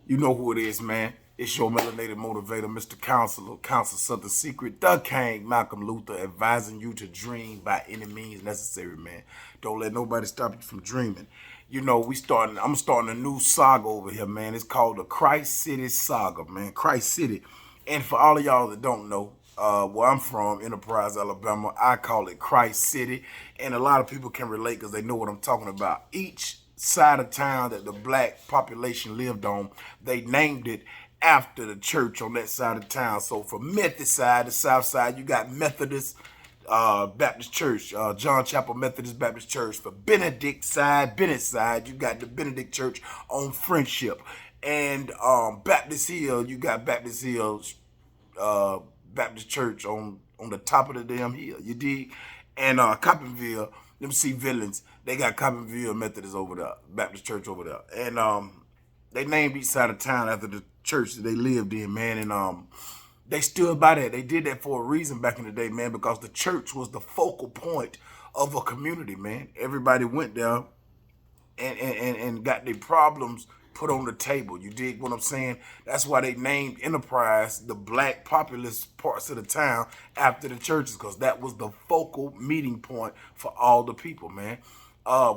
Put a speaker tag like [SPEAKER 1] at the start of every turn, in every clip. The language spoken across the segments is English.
[SPEAKER 1] You know who it is, man. It's your melanated motivator, Mr. Counselor, Counsel Something Secret, the King, Malcolm Luther, advising you to dream by any means necessary, man. Don't let nobody stop you from dreaming. You know, I'm starting a new saga over here, man. It's called the Christ City Saga, man. Christ City. And for all of y'all that don't know, where I'm from, Enterprise, Alabama, I call it Christ City. And a lot of people can relate because they know what I'm talking about. Each side of town that the black population lived on, they named it after the church on that side of town. So for Methodist side, the south side, you got Methodist Baptist Church, John Chapel Methodist Baptist Church. For Bennett side, you got the Benedict Church on Friendship. And Baptist Hill, you got Baptist Hills, Baptist Church on the top of the damn hill. You dig? And Coppinville, them see villains. They got Coppinville Methodist over there, Baptist Church over there. And they named each side of town after the church that they lived in, man. And they stood by that. They did that for a reason back in the day, man, because the church was the focal point of a community, man. Everybody went there and got their problems put on the table. You dig what I'm saying? That's why they named Enterprise, the black populous parts of the town, after the churches, because that was the focal meeting point for all the people, man.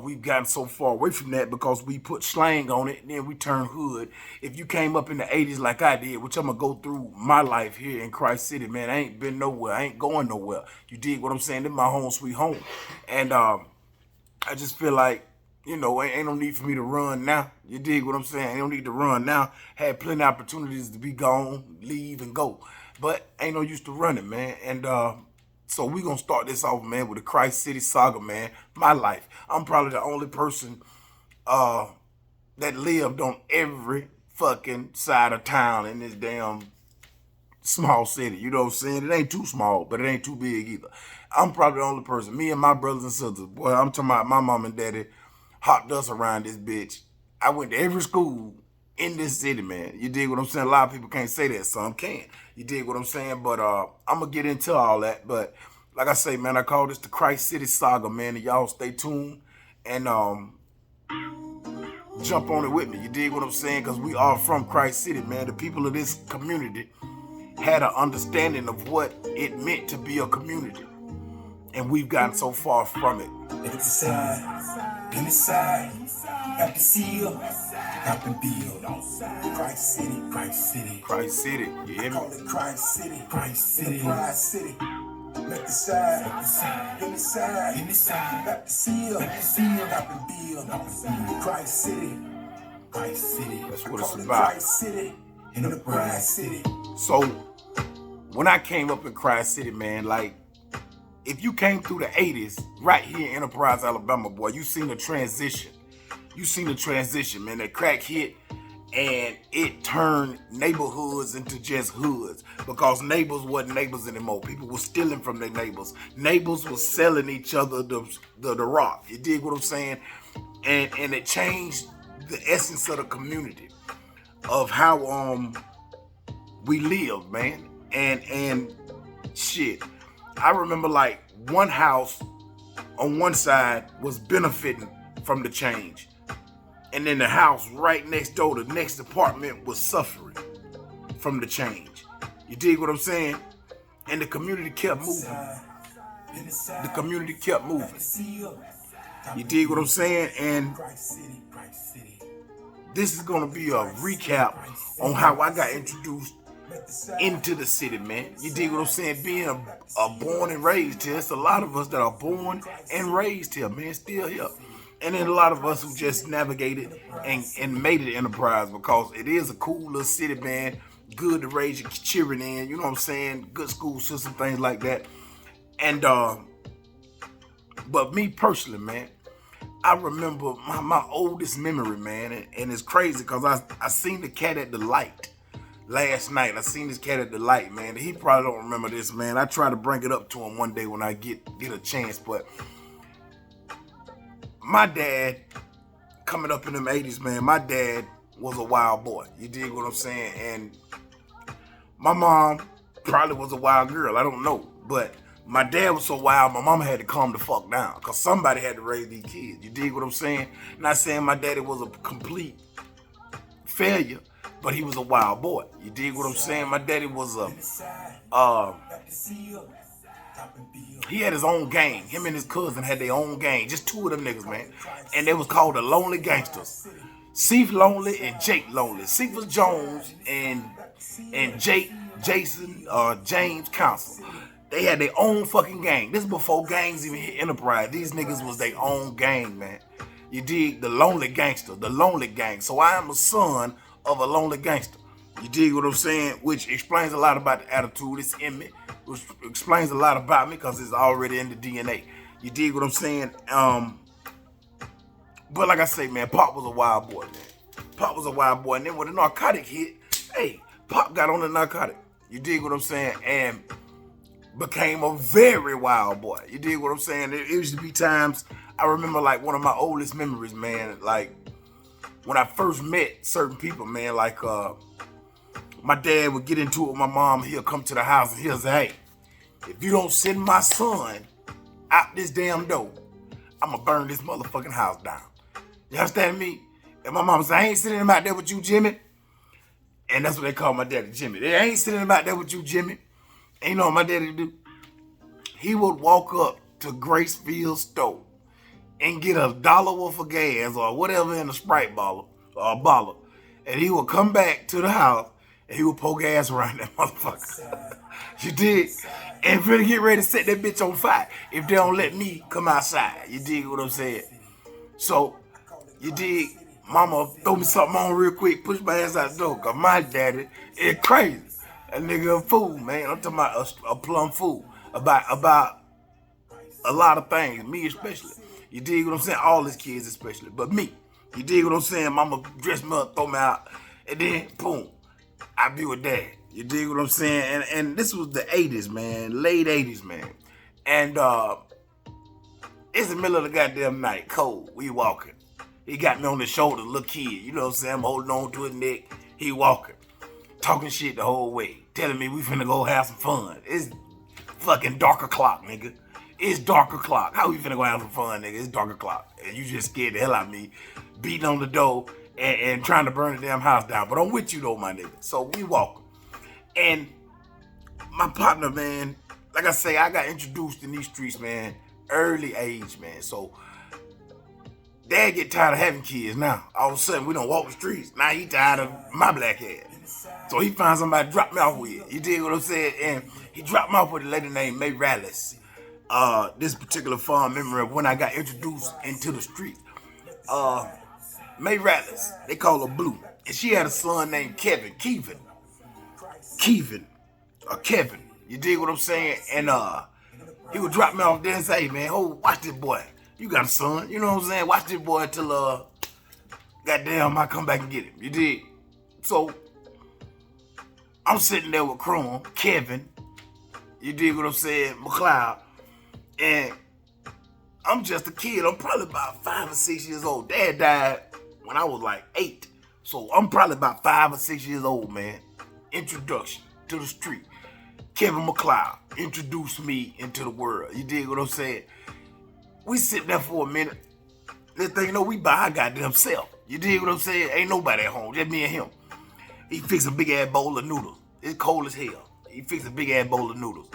[SPEAKER 1] We've gotten so far away from that because we put slang on it and then we turn hood. If you came up in the 80s like I did, which I'm going to go through my life here in Christ City, man, I ain't been nowhere. I ain't going nowhere. You dig what I'm saying? This is my home sweet home. And I just feel like, you know, ain't no need for me to run now. You dig what I'm saying? Ain't no need to run now. Had plenty of opportunities to be gone, leave, and go. But ain't no use to running, man. And so we gonna start this off, man, with the Christ City Saga, man. My life. I'm probably the only person that lived on every fucking side of town in this damn small city. You know what I'm saying? It ain't too small, but it ain't too big either. I'm probably the only person. Me and my brothers and sisters. Boy, I'm talking about my mom and daddy hopped us around this bitch. I went to every school in this city, man. You dig what I'm saying? A lot of people can't say that, some can. You dig what I'm saying? But I'm going to get into all that. But like I say, man, I call this the Christ City Saga, man. And y'all stay tuned and jump on it with me. You dig what I'm saying? Because we are from Christ City, man. The people of this community had an understanding of what it meant to be a community. And we've gotten so far from it.
[SPEAKER 2] Inside, at the seal, up and build. Christ City, Christ City,
[SPEAKER 1] Christ City. You hear me?
[SPEAKER 2] Call it Christ City, Christ City, Christ City. Let the side, inside, at the seal, up and build. Christ City, Christ City.
[SPEAKER 1] That's what it's about.
[SPEAKER 2] Christ City, Enterprise City.
[SPEAKER 1] So when I came up in Christ City, man, like, if you came through the 80s, right here in Enterprise, Alabama, boy, you seen the transition. You seen the transition, man. That crack hit, and it turned neighborhoods into just hoods because neighbors wasn't neighbors anymore. People were stealing from their neighbors. Neighbors were selling each other the rock. You dig what I'm saying? And it changed the essence of the community, of how we live, man. And shit. I remember like one house on one side was benefiting from the change. And then the house right next door, the next apartment, was suffering from the change. You dig what I'm saying? And the community kept moving. The community kept moving. You dig what I'm saying? And this is going to be a recap on how I got introduced into the city, man. You dig what I'm saying? Being a born and raised here, it's a lot of us that are born and raised here, man, still here. And then a lot of us who just navigated and made it Enterprise, because it is a cool little city, man. Good to raise your children in, you know what I'm saying? Good school system, things like that. And but me personally, man, I remember my oldest memory, man, and it's crazy because I seen the cat at the light. Last night, I seen this cat at the light, man. He probably don't remember this, man. I try to bring it up to him one day when I get a chance. But my dad, coming up in them 80s, man, my dad was a wild boy. You dig what I'm saying? And my mom probably was a wild girl. I don't know. But my dad was so wild, my mama had to calm the fuck down because somebody had to raise these kids. You dig what I'm saying? Not saying my daddy was a complete failure, but he was a wild boy. You dig what I'm saying? My daddy was he had his own gang. Him and his cousin had their own gang. Just two of them niggas, man. And they was called the Lonely Gangsters. Seif Lonely and Jake Lonely. Seif was Jones and Jake Jason James Council. They had their own fucking gang. This is before gangs even hit Enterprise. These niggas was their own gang, man. You dig? The Lonely Gangster, the Lonely Gang. So I am a son of a lonely gangster. You dig what I'm saying? Which explains a lot about the attitude. It's in me. Which explains a lot about me because it's already in the DNA. You dig what I'm saying? But like I say, man, Pop was a wild boy, man. Pop was a wild boy. And then when the narcotic hit, hey, Pop got on the narcotic. You dig what I'm saying? And became a very wild boy. You dig what I'm saying? It used to be times, I remember like one of my oldest memories, man, like when I first met certain people, man, like my dad would get into it with my mom. He'll come to the house and he'll say, hey, if you don't send my son out this damn door, I'm going to burn this motherfucking house down. You understand me? And my mom said, I ain't sending him out there with you, Jimmy. And that's what they call my daddy, Jimmy. They ain't sending him out there with you, Jimmy. And you know what my daddy do? He would walk up to Gracefield store and get $1 worth of gas or whatever in a Sprite bottle or a bottle. And he would come back to the house and he would pour gas around that motherfucker. You dig? And really get ready to set that bitch on fire if they don't let me come outside. You dig what I'm saying? So, you dig? Mama throw me something on real quick, push my ass out the door, cause my daddy is crazy. A nigga a fool, man. I'm talking about a plumb fool. About a lot of things, me especially. You dig what I'm saying? All his kids especially, but me. You dig what I'm saying? Mama dress me up, throw me out, and then boom, I be with dad. You dig what I'm saying? And this was the 80s, man, late 80s, man. And it's the middle of the goddamn night, cold. We walking. He got me on the shoulder, little kid. You know what I'm saying? I'm holding on to his neck. He walking, talking shit the whole way, telling me we finna go have some fun. It's fucking dark o'clock, nigga. It's dark o'clock. How we finna go have some fun, nigga? It's dark o'clock. And you just scared the hell out of me, beating on the door and trying to burn the damn house down. But I'm with you though, my nigga. So we walking. And my partner, man, like I say, I got introduced in these streets, man, early age, man. So dad get tired of having kids now. All of a sudden, we don't walk the streets. Now he tired of my black ass. So he finds somebody to drop me off with. You dig what I'm saying? And he dropped me off with a lady named May Rallis. This particular fond memory of when I got introduced into the street. May Rallis, they call her Blue. And she had a son named Kevin. You dig what I'm saying? And he would drop me off there and say, hey, man, watch this boy. You got a son, you know what I'm saying? Watch this boy till goddamn I come back and get him. You dig? So I'm sitting there with Chrome, Kevin, you dig what I'm saying, McLeod, and I'm just a kid. I'm probably about 5 or 6 years old. Dad died when I was like 8. So I'm probably about 5 or 6 years old, man. Introduction to the street. Kevin McLeod introduced me into the world. You dig what I'm saying? We sit there for a minute. Next thing you know, we by our goddamn self. You dig what I'm saying? Ain't nobody at home, just me and him. He fixed a big ass bowl of noodles. It's cold as hell. He fixed a big ass bowl of noodles.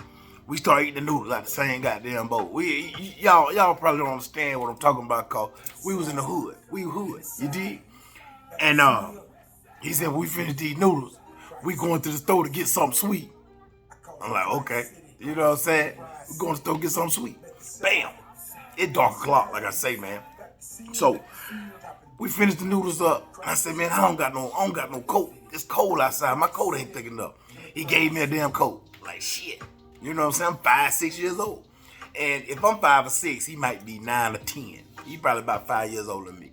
[SPEAKER 1] We start eating the noodles out the same goddamn bowl. Y'all probably don't understand what I'm talking about, cause we was in the hood. We hood, you dig? And he said, when we finish these noodles, we going to the store to get something sweet. I'm like, okay. You know what I'm saying? We going to the store to get something sweet. Bam. It's dark o'clock, like I say, man. So we finished the noodles up. And I said, man, I don't got no coat. It's cold outside. My coat ain't thick enough. He gave me a damn coat. Like shit. You know what I'm saying? I'm 5, 6 years old. And if I'm 5 or 6, he might be 9 or 10. He probably about 5 years older than me.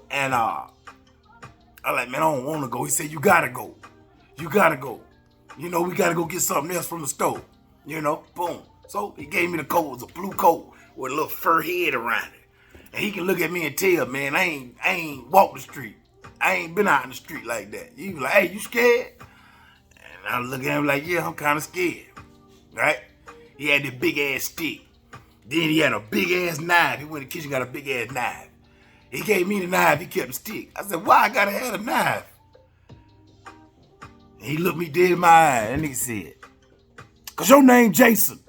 [SPEAKER 1] And I'm like, man, I don't want to go. He said, you gotta go. You gotta go. You know, we gotta go get something else from the store. You know, boom. So he gave me the coat. It was a blue coat with a little fur head around it. And he can look at me and tell, man, I ain't walked the street. I ain't been out in the street like that. He was like, hey, you scared? And I look at him like, yeah, I'm kind of scared. Right? He had this big ass stick. Then he had a big ass knife. He went in the kitchen, got a big ass knife. He gave me the knife, he kept the stick. I said, why I gotta have a knife? He looked me dead in my eye and he said, "Cause your name Jason."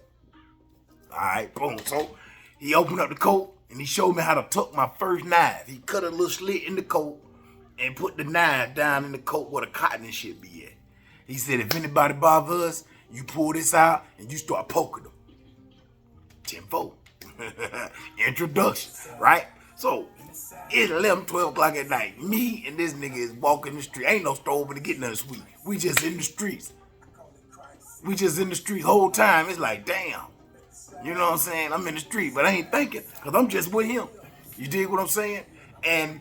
[SPEAKER 1] All right, boom. So he opened up the coat and he showed me how to tuck my first knife. He cut a little slit in the coat and put the knife down in the coat where the cotton and shit be at. He said, "If anybody bother us, you pull this out and you start poking them." 10-4. Introduction, right? So it's 11, 12 o'clock at night. Me and this nigga is walking the street. Ain't no store open to get nothing sweet. We just in the streets. We just in the street whole time. It's like, damn. You know what I'm saying? I'm in the street, but I ain't thinking because I'm just with him. You dig what I'm saying? And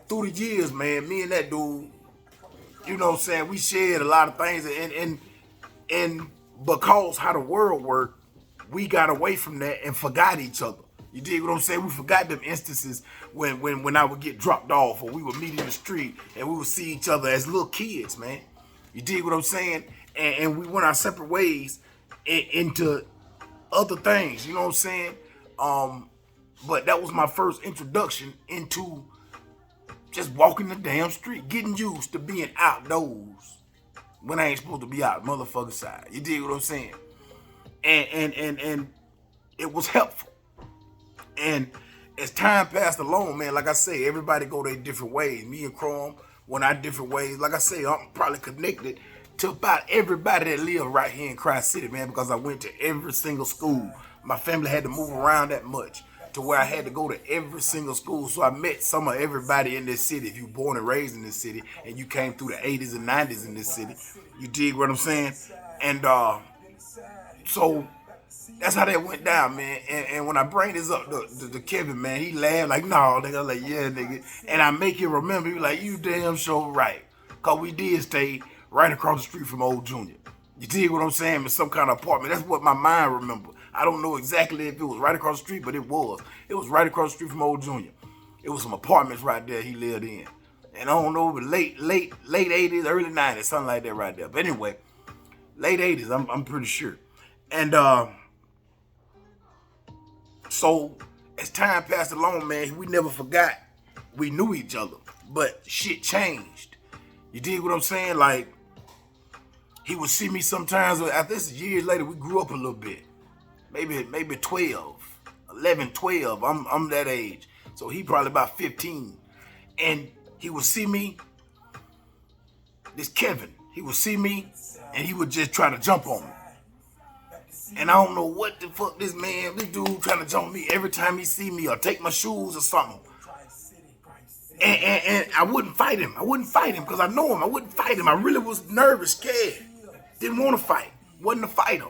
[SPEAKER 1] through the years, man, me and that dude, you know what I'm saying, we shared a lot of things. And because how the world worked, we got away from that and forgot each other. You dig what I'm saying? We forgot them instances when I would get dropped off or we would meet in the street and we would see each other as little kids, man. You dig what I'm saying? And we went our separate ways into other things, you know what I'm saying? But that was my first introduction into just walking the damn street, getting used to being outdoors when I ain't supposed to be out motherfucking side. You dig what I'm saying? And it was helpful. And as time passed along, man, like I say, everybody go their different ways. Me and Chrome went our different ways. Like I say, I'm probably connected to about everybody that live right here in Christ City, man, because I went to every single school. My family had to move around that much to where I had to go to every single school. So I met some of everybody in this city. If you born and raised in this city and you came through the 80s and 90s in this city, you dig what I'm saying? And so that's how that went down, man. And when I bring this up to Kevin, man, he laughed like, "No, nigga." I'm like, "Yeah, nigga." And I make him remember, he like, "You damn sure right." Because we did stay right across the street from Old Junior. You dig what I'm saying? In some kind of apartment. That's what my mind remember. I don't know exactly if it was right across the street, but it was. It was right across the street from Old Junior. It was some apartments right there he lived in. And I don't know, but late 80s, early 90s, something like that right there. But anyway, late 80s, I'm pretty sure. And so as time passed along, man, we never forgot we knew each other. But shit changed. You dig what I'm saying? Like, he would see me sometimes. After this, years later, we grew up a little bit. Maybe 12, 11, 12. I'm that age. So he probably about 15. And he would see me, this Kevin, he would see me and he would just try to jump on me. And I don't know what the fuck this dude trying to jump me every time he see me or take my shoes or something. And I wouldn't fight him. I wouldn't fight him because I know him. I wouldn't fight him. I really was nervous, scared. Didn't want to fight. Wasn't a fighter.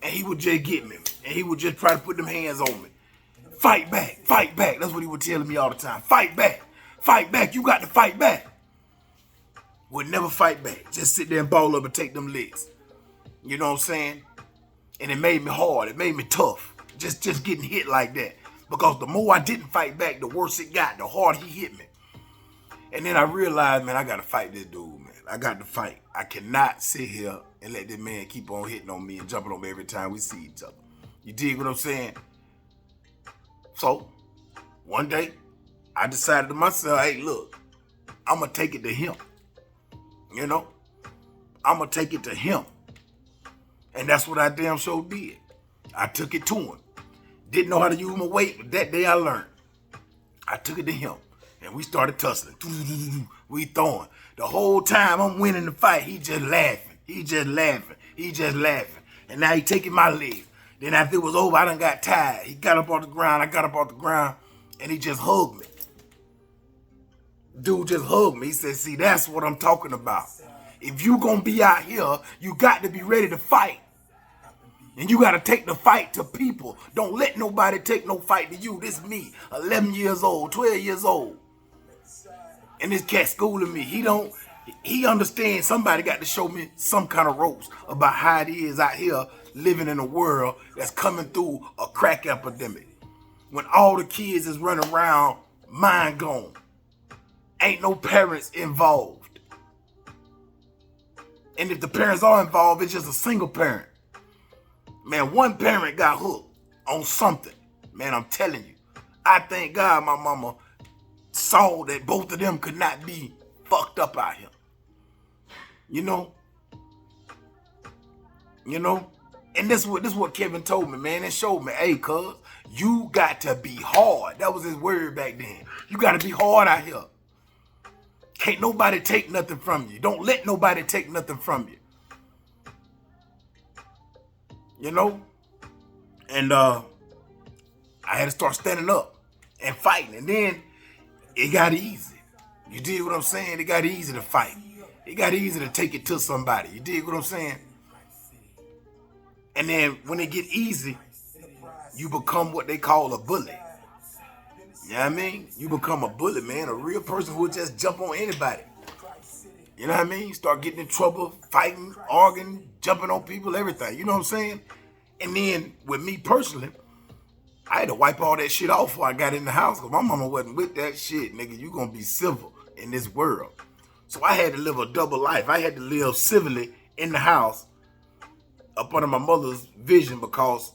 [SPEAKER 1] And he would just get me. And he would just try to put them hands on me. Fight back. Fight back. That's what he was telling me all the time. Fight back. Fight back. You got to fight back. Would never fight back. Just sit there and ball up and take them licks. You know what I'm saying? And it made me hard. It made me tough. Just getting hit like that. Because the more I didn't fight back, the worse it got. The harder he hit me. And then I realized, man, I got to fight this dude, man. I got to fight. I cannot sit here and let this man keep on hitting on me and jumping on me every time we see each other. You dig what I'm saying? So, one day, I decided to myself, hey, look, I'm going to take it to him. You know? I'm going to take it to him. And that's what I damn sure did. I took it to him. Didn't know how to use my weight, but that day I learned. I took it to him. And we started tussling. We throwing. The whole time I'm winning the fight, he just laughing. He just laughing. He just laughing. And now he taking my leg. Then after it was over, I done got tired. He got up off the ground. I got up off the ground. And he just hugged me. Dude just hugged me. He said, see, that's what I'm talking about. If you gonna be out here, you got to be ready to fight. And you got to take the fight to people. Don't let nobody take no fight to you. This me, 11 years old, 12 years old. And this cat schooling me. He understands somebody got to show me some kind of ropes about how it is out here living in a world that's coming through a crack epidemic. When all the kids is running around, mind gone. Ain't no parents involved. And if the parents are involved, it's just a single parent. Man, one parent got hooked on something. Man, I'm telling you. I thank God my mama saw that both of them could not be fucked up out here. You know? You know? And this is what Kevin told me, man. It showed me, hey, cuz, you got to be hard. That was his word back then. You got to be hard out here. Can't nobody take nothing from you. Don't let nobody take nothing from you. You know? And I had to start standing up and fighting. And then it got easy. You dig what I'm saying? It got easy to fight. It got easy to take it to somebody. You dig what I'm saying? And then when it get easy, you become what they call a bully. You know what I mean? You become a bully, man. A real person who will just jump on anybody. You know what I mean? Start getting in trouble, fighting, arguing, jumping on people, everything. You know what I'm saying? And then with me personally, I had to wipe all that shit off before I got in the house because my mama wasn't with that shit, nigga. You gonna be civil in this world. So I had to live a double life. I had to live civilly in the house up under my mother's vision because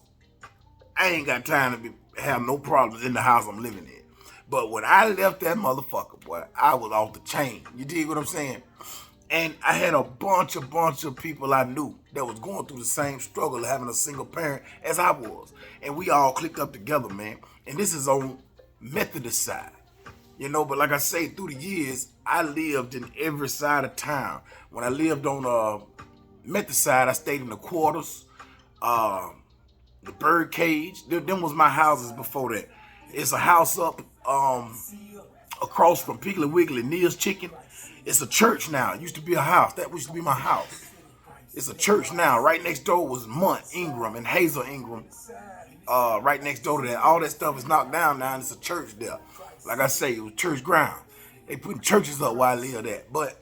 [SPEAKER 1] I ain't got time to have no problems in the house I'm living in. But when I left that motherfucker, boy, I was off the chain. You dig what I'm saying? And I had a bunch of people I knew that was going through the same struggle of having a single parent as I was. And we all clicked up together, man. And this is on Methodist side. You know, but like I say, through the years, I lived in every side of town. When I lived on Methodist side, I stayed in the quarters, the bird cage. Them was my houses before that. It's a house up across from Piggly Wiggly, Neil's Chicken. It's a church now. It used to be a house. That used to be my house. It's a church now. Right next door was Munt Ingram and Hazel Ingram. Right next door to that. All that stuff is knocked down now, and it's a church there. Like I say, it was church ground. They putting churches up where I lived at. But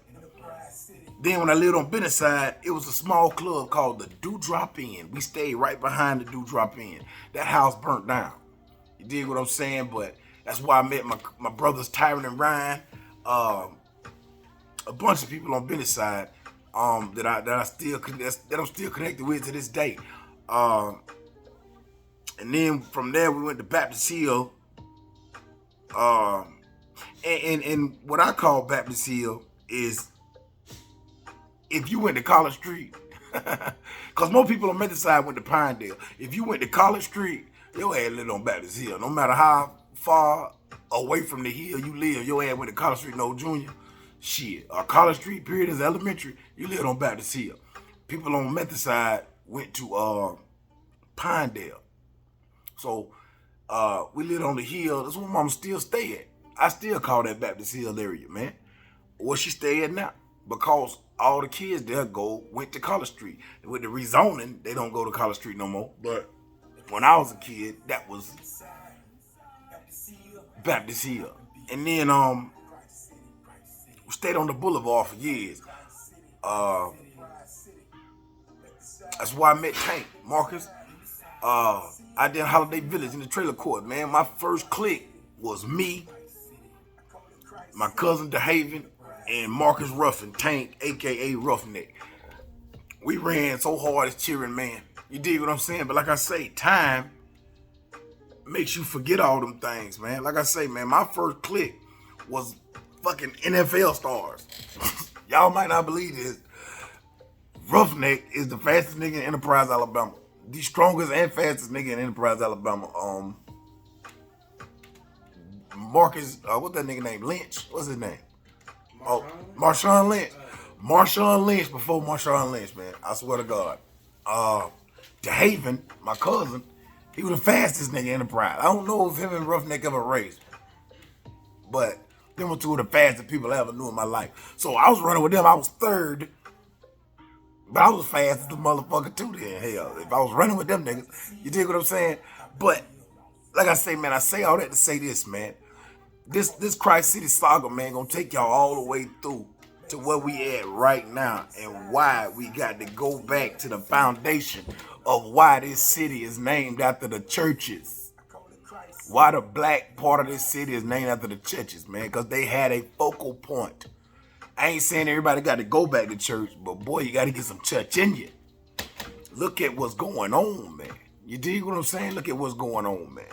[SPEAKER 1] then when I lived on Bennett side, it was a small club called the Dewdrop Inn. We stayed right behind the Dewdrop Inn. That house burnt down. You dig what I'm saying? But that's why I met my brothers Tyron and Ryan. A bunch of people on Bennett side that I'm still connected with to this day. And then from there we went to Baptist Hill. And what I call Baptist Hill is if you went to College Street, because more people on Methodist side went to Pinedale. If you went to College Street, your ass lived on Baptist Hill. No matter how far away from the hill you live, your ass went to College Street, no junior. Shit, College Street period is elementary. You lived on Baptist Hill. People on Methodist side went to Pinedale. So we lived on the hill. That's where Mama still stay at. I still call that Baptist Hill area, man. Where she stay at now. Because all the kids there went to College Street. With the rezoning, they don't go to College Street no more. But when I was a kid, that was Baptist Hill. And then we stayed on the boulevard for years. That's where I met Tank, Marcus. I did Holiday Village in the trailer court, man. My first clique was me, my cousin DeHaven, and Marcus Ruffin, Tank, aka Roughneck. We ran so hard as cheering, man. You dig what I'm saying? But like I say, time makes you forget all them things, man. Like I say, man, my first clique was fucking NFL stars. Y'all might not believe this. Roughneck is the fastest nigga in Enterprise, Alabama. The strongest and fastest nigga in Enterprise, Alabama. Marcus, what's that nigga name? Lynch. What's his name? Marshawn Lynch. Marshawn Lynch before Marshawn Lynch, man. I swear to God. DeHaven, my cousin, he was the fastest nigga in Enterprise. I don't know if him and Roughneck ever raced, but them were two of the fastest people I ever knew in my life. So I was running with them. I was third, but I was fast as the motherfucker too then. Hell, if I was running with them niggas, you dig what I'm saying? But like I say, man, I say all that to say this, man. This Christ City saga, man, gonna take y'all all the way through to where we at right now and why we got to go back to the foundation of why this city is named after the churches. Why the black part of this city is named after the churches, man, because they had a focal point. I ain't saying everybody got to go back to church, but boy, you got to get some church in you. Look at what's going on, man. You dig what I'm saying? Look at what's going on, man.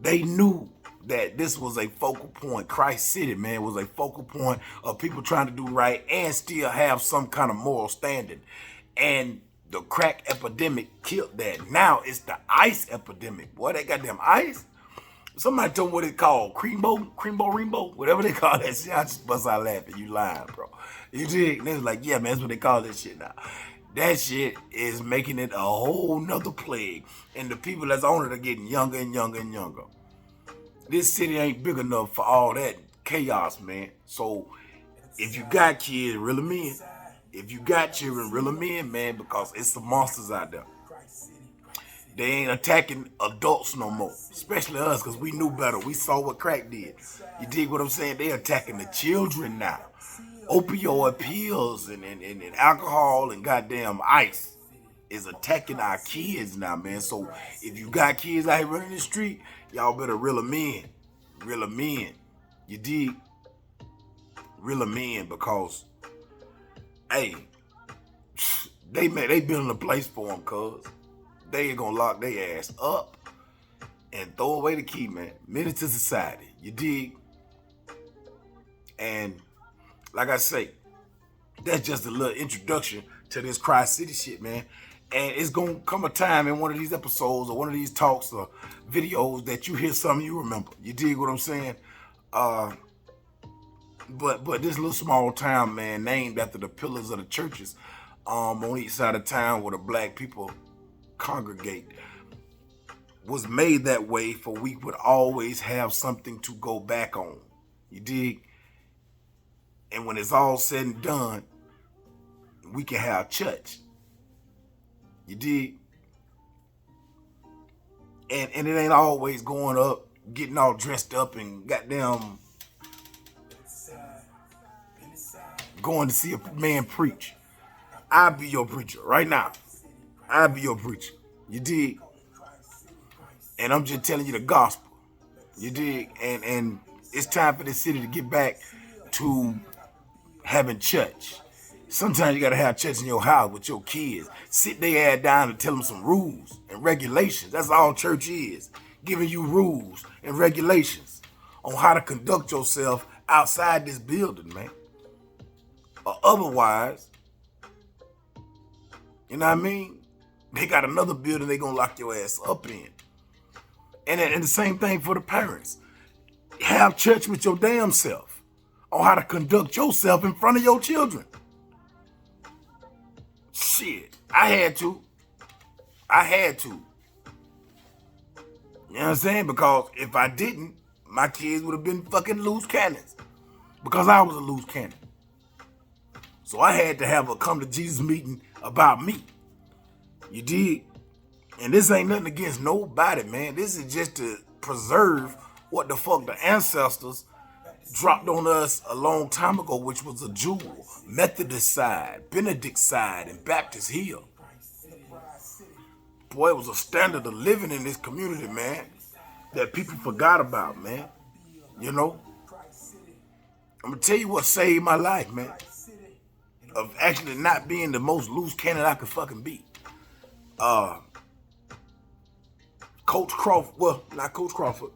[SPEAKER 1] They knew that this was a focal point. Christ City, man, was a focal point of people trying to do right and still have some kind of moral standing. And The crack epidemic killed that. Now it's the ice epidemic. Boy, that goddamn ice. Somebody told me what it called. Creambo, whatever they call that shit. I just bust out laughing. You lying, bro. You dig? And they was like, yeah, man, that's what they call that shit now. That shit is making it a whole nother plague. And the people that's on it are getting younger and younger and younger. This city ain't big enough for all that chaos, man. So if you got kids, reel them in. If you got children, reel them in, man, because it's some monsters out there. They ain't attacking adults no more, especially us, because we knew better. We saw what crack did. You dig what I'm saying? They attacking the children now. Opioid pills and alcohol and goddamn ice is attacking our kids now, man. So if you got kids out here running the street, y'all better reel them in. Reel them in. You dig? Reel them in because, hey, they building a place for them, cuz. They ain't gonna lock their ass up and throw away the key, man. Menace to society. You dig? And like I say, that's just a little introduction to this Cry-City shit, man. And it's gonna come a time in one of these episodes or one of these talks or videos that you hear something you remember. You dig what I'm saying? But this little small town, man, named after the pillars of the churches on each side of town where the black people congregate, was made that way for we would always have something to go back on. You dig? And when it's all said and done, we can have CHUUCH. You dig? And it ain't always going up, getting all dressed up and goddamn going to see a man preach. I'll be your preacher right now. I'll be your preacher. You dig? And I'm just telling you the gospel. You dig? And it's time for this city to get back to having CHUUCH. Sometimes you gotta have CHUUCH in your house with your kids. Sit their ass down and tell them some rules and regulations. That's all church is. Giving you rules and regulations on how to conduct yourself outside this building, man. Or otherwise, you know what I mean? They got another building they gonna lock your ass up in. And the same thing for the parents. Have CHUUCH with your damn self on how to conduct yourself in front of your children. Shit, I had to. You know what I'm saying? Because if I didn't, my kids would have been fucking loose cannons. Because I was a loose cannon. So I had to have a come to Jesus meeting about me. You dig? And this ain't nothing against nobody, man. This is just to preserve what the fuck the ancestors dropped on us a long time ago, which was a jewel. Methodist side, Benedict side, and Baptist Hill. Boy, it was a standard of living in this community, man, that people forgot about, man. You know? I'm gonna tell you what saved my life, man. Of actually not being the most loose cannon I could fucking be. Coach Crawford, well, not Coach Crawford.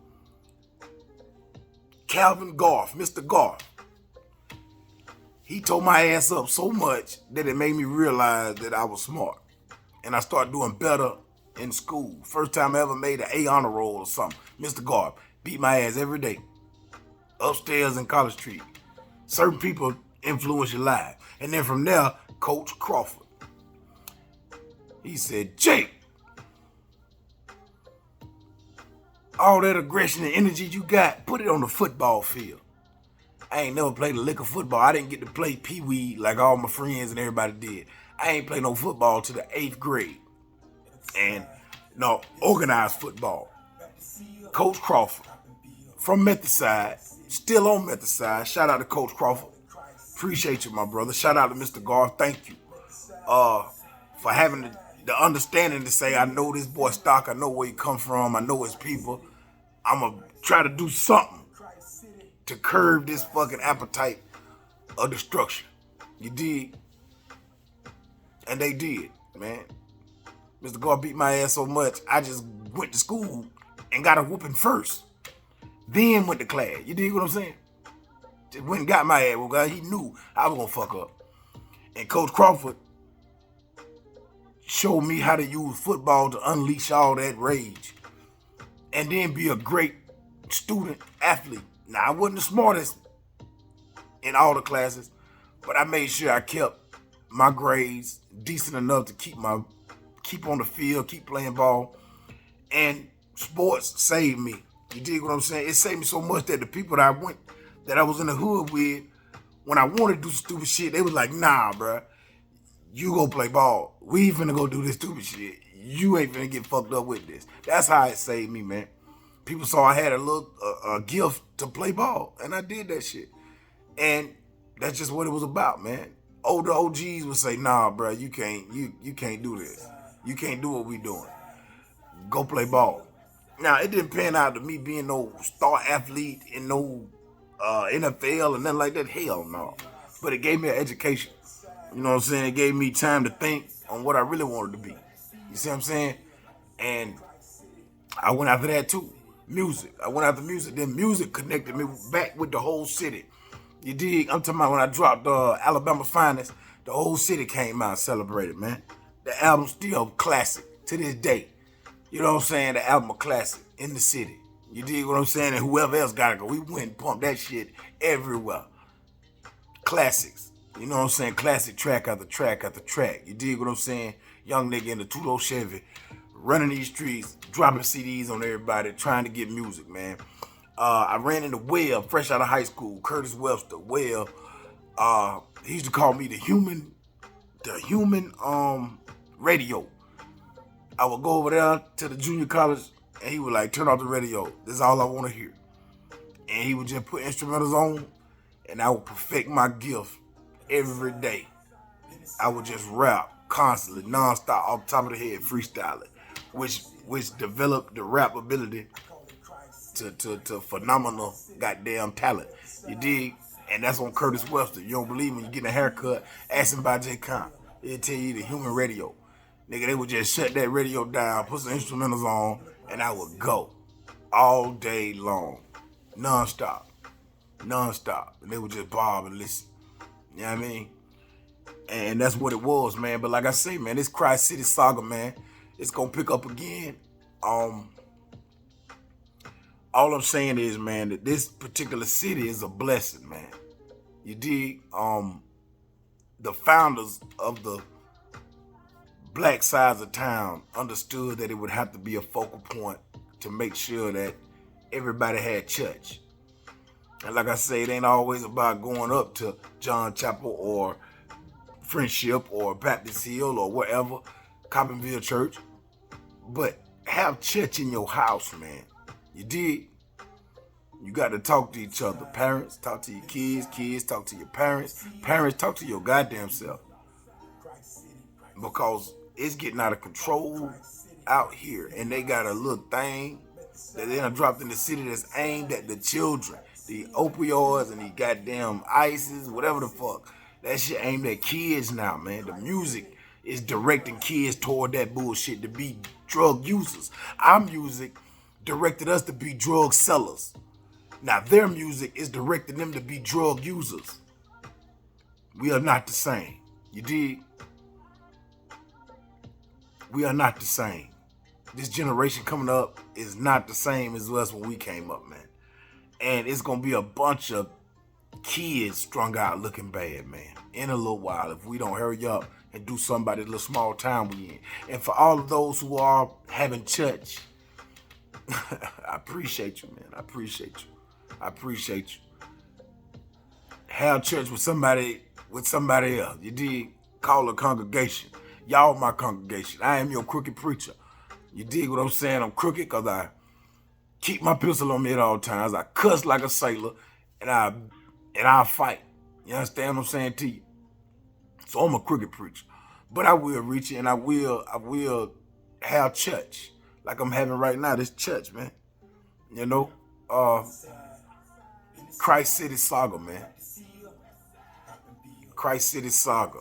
[SPEAKER 1] Calvin Garth, Mr. Garth. He tore my ass up so much that it made me realize that I was smart. And I started doing better in school. First time I ever made an A honor roll or something. Mr. Garth beat my ass every day. Upstairs in College Street. Certain people influence your life. And then from there, Coach Crawford. He said, Jake, all that aggression and energy you got, put it on the football field. I ain't never played a lick of football. I didn't get to play pee-wee like all my friends and everybody did. I ain't played no football to the 8th grade. And no, organized football. Coach Crawford from Method, still on Method. Shout out to Coach Crawford. Appreciate you, my brother. Shout out to Mr. Garth. Thank you for having the understanding to say, I know this boy Stock. I know where he come from. I know his people. I'm going to try to do something to curb this fucking appetite of destruction. You dig? And they did, man. Mr. Garth beat my ass so much, I just went to school and got a whooping first. Then went to class. You dig what I'm saying? Just went and got my ass. Well, he knew I was going to fuck up. And Coach Crawford showed me how to use football to unleash all that rage and then be a great student athlete. Now, I wasn't the smartest in all the classes, but I made sure I kept my grades decent enough to keep on the field, keep playing ball. And sports saved me. You dig what I'm saying? It saved me so much that the people that I was in the hood with, when I wanted to do stupid shit, they was like, nah, bruh, you go play ball. We finna go do this stupid shit. You ain't finna get fucked up with this. That's how it saved me, man. People saw I had a gift to play ball, and I did that shit. And that's just what it was about, man. Older OGs would say, nah, bruh, you can't do this. You can't do what we doing. Go play ball. Now, it didn't pan out to me being no star athlete in no NFL or nothing like that. Hell no. But it gave me an education. You know what I'm saying? It gave me time to think on what I really wanted to be. You see what I'm saying? And I went after that too. Music. I went after music. Then music connected me back with the whole city. You dig? I'm talking about when I dropped Alabama Finest, the whole city came out and celebrated, man. The album's still classic to this day. You know what I'm saying? The album a classic in the city. You dig what I'm saying? And whoever else got to go. We went and pumped that shit everywhere. Classics. You know what I'm saying? Classic track after track after track. You dig what I'm saying? Young nigga in the two-door Chevy, running these streets, dropping CDs on everybody, trying to get music, man. I ran into Well, fresh out of high school, Curtis Webster. Well, he used to call me the human radio. I would go over there to the junior college, and he would like, turn off the radio. This is all I want to hear. And he would just put instrumentals on, and I would perfect my gift every day. I would just rap constantly, nonstop, off the top of the head, freestyling, which developed the rap ability to phenomenal goddamn talent. You dig? And that's on Curtis Webster. You don't believe me? You getting a haircut, ask him about J. Con. He'll tell you the human radio. Nigga, they would just shut that radio down, put some instrumentals on, and I would go all day long, nonstop. And they would just bob and listen. You know what I mean? And that's what it was, man. But like I say, man, this Christ City Saga, man, it's gonna pick up again. All I'm saying is, man, that this particular city is a blessing, man. You dig? The founders of the black sides of town understood that it would have to be a focal point to make sure that everybody had church. And like I say, it ain't always about going up to John Chapel or Friendship or Baptist Hill or wherever, Coppinville Church. But have church in your house, man. You dig? You got to talk to each other. Parents, talk to your kids. Kids, talk to your parents. Parents, talk to your goddamn self. Because it's getting out of control out here. And they got a little thing that they done dropped in the city that's aimed at the children. The opioids and the goddamn ISIS, whatever the fuck. That shit aimed at kids now, man. The music is directing kids toward that bullshit to be drug users. Our music directed us to be drug sellers. Now their music is directing them to be drug users. We are not the same. You dig? We are not the same. This generation coming up is not the same as us when we came up, man. And it's going to be a bunch of kids strung out looking bad, man, in a little while if we don't hurry up and do something about this little small town we in. And for all of those who are having church, I appreciate you, man. I appreciate you. Have church with somebody else. You dig? Call a congregation. Y'all my congregation. I am your crooked preacher. You dig what I'm saying? I'm crooked because I keep my pistol on me at all times. I cuss like a sailor, and I fight. You understand what I'm saying to you? So I'm a crooked preacher. But I will reach you, and I will have church. Like I'm having right now, this church, man. You know? Christ City Saga, man. Christ City Saga.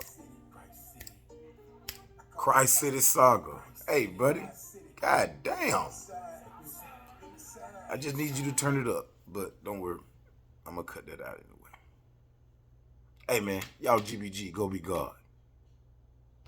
[SPEAKER 1] Christ City Saga. Hey, buddy. God damn. I just need you to turn it up. But don't worry. I'm going to cut that out anyway. Hey, man. Y'all GBG. Go be God.